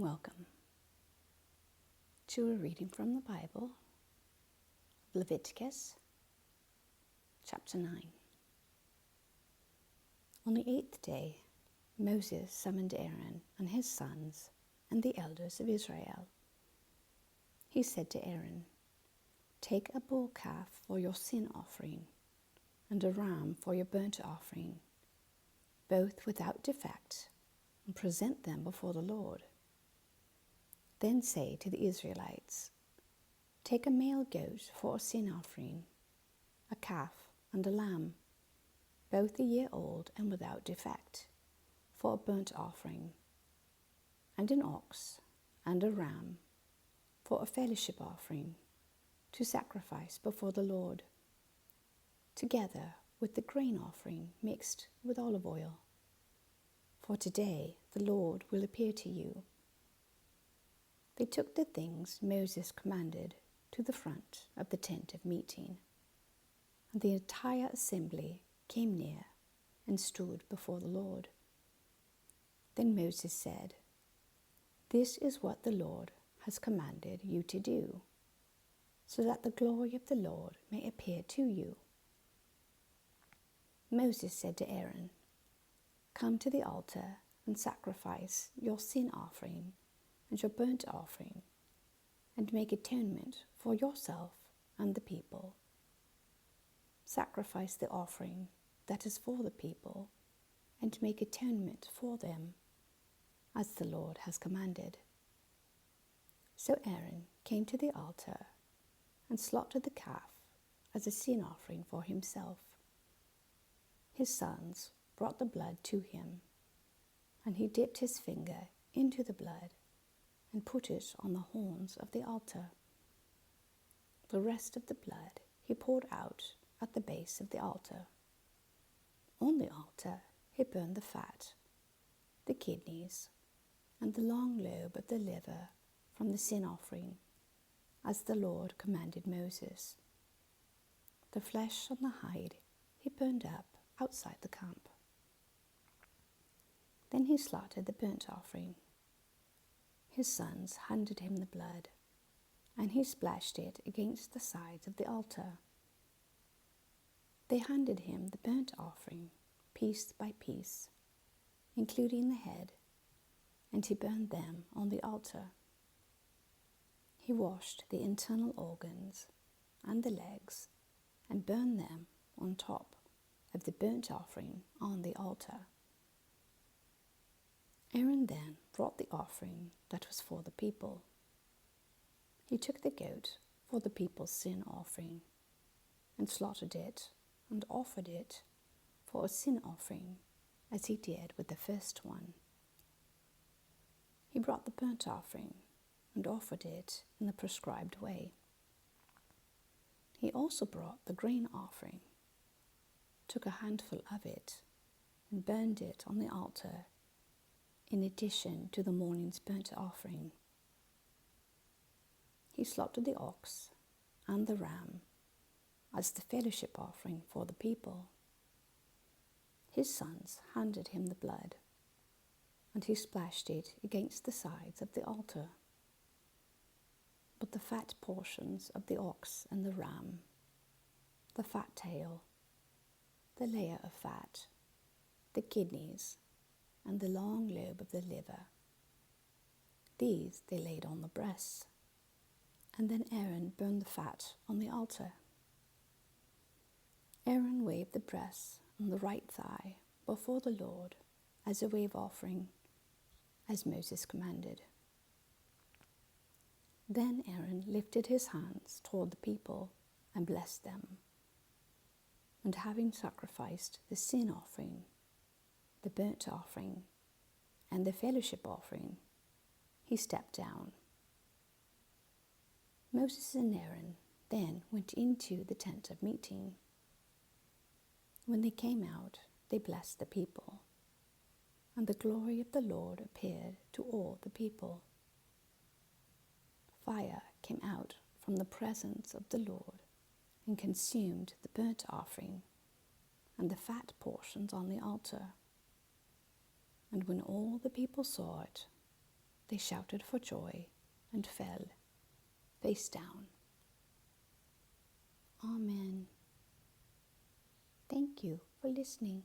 Welcome to a reading from the Bible, Leviticus Chapter 9. On the 8th day, Moses summoned Aaron and his sons and the elders of Israel. He said to Aaron, "Take a bull calf for your sin offering and a ram for your burnt offering, both without defect, and present them before the Lord. Then say to the Israelites, take a male goat for a sin offering, a calf and a lamb, both a year old and without defect, for a burnt offering, and an ox and a ram for a fellowship offering, to sacrifice before the Lord, together with the grain offering mixed with olive oil. For today the Lord will appear to you." They took the things Moses commanded to the front of the tent of meeting, and the entire assembly came near and stood before the Lord. Then Moses said, "This is what the Lord has commanded you to do, so that the glory of the Lord may appear to you." Moses said to Aaron, "Come to the altar and sacrifice your sin offering and your burnt offering, and make atonement for yourself and the people. Sacrifice the offering that is for the people, and make atonement for them, as the Lord has commanded." So Aaron came to the altar and slaughtered the calf as a sin offering for himself. His sons brought the blood to him, and he dipped his finger into the blood and put it on the horns of the altar. The rest of the blood he poured out at the base of the altar. On the altar he burned the fat, the kidneys, and the long lobe of the liver from the sin offering, as the Lord commanded Moses. The flesh and the hide he burned up outside the camp. Then he slaughtered the burnt offering. His sons handed him the blood, and he splashed it against the sides of the altar. They handed him the burnt offering, piece by piece, including the head, and he burned them on the altar. He washed the internal organs and the legs and burned them on top of the burnt offering on the altar. Aaron then brought the offering that was for the people. He took the goat for the people's sin offering and slaughtered it and offered it for a sin offering, as he did with the first one. He brought the burnt offering and offered it in the prescribed way. He also brought the grain offering, took a handful of it, and burned it on the altar in addition to the morning's burnt offering. He slaughtered the ox and the ram as the fellowship offering for the people. His sons handed him the blood, and he splashed it against the sides of the altar. But the fat portions of the ox and the ram, the fat tail, the layer of fat, the kidneys, and the long lobe of the liver, these they laid on the breasts, and then Aaron burned the fat on the altar. Aaron waved the breasts and the right thigh before the Lord as a wave offering, as Moses commanded. Then Aaron lifted his hands toward the people and blessed them. And having sacrificed the sin offering, the burnt offering, and the fellowship offering, he stepped down. Moses and Aaron then went into the tent of meeting. When they came out, they blessed the people, and the glory of the Lord appeared to all the people. Fire came out from the presence of the Lord and consumed the burnt offering and the fat portions on the altar. And when all the people saw it, they shouted for joy and fell face down. Amen. Thank you for listening.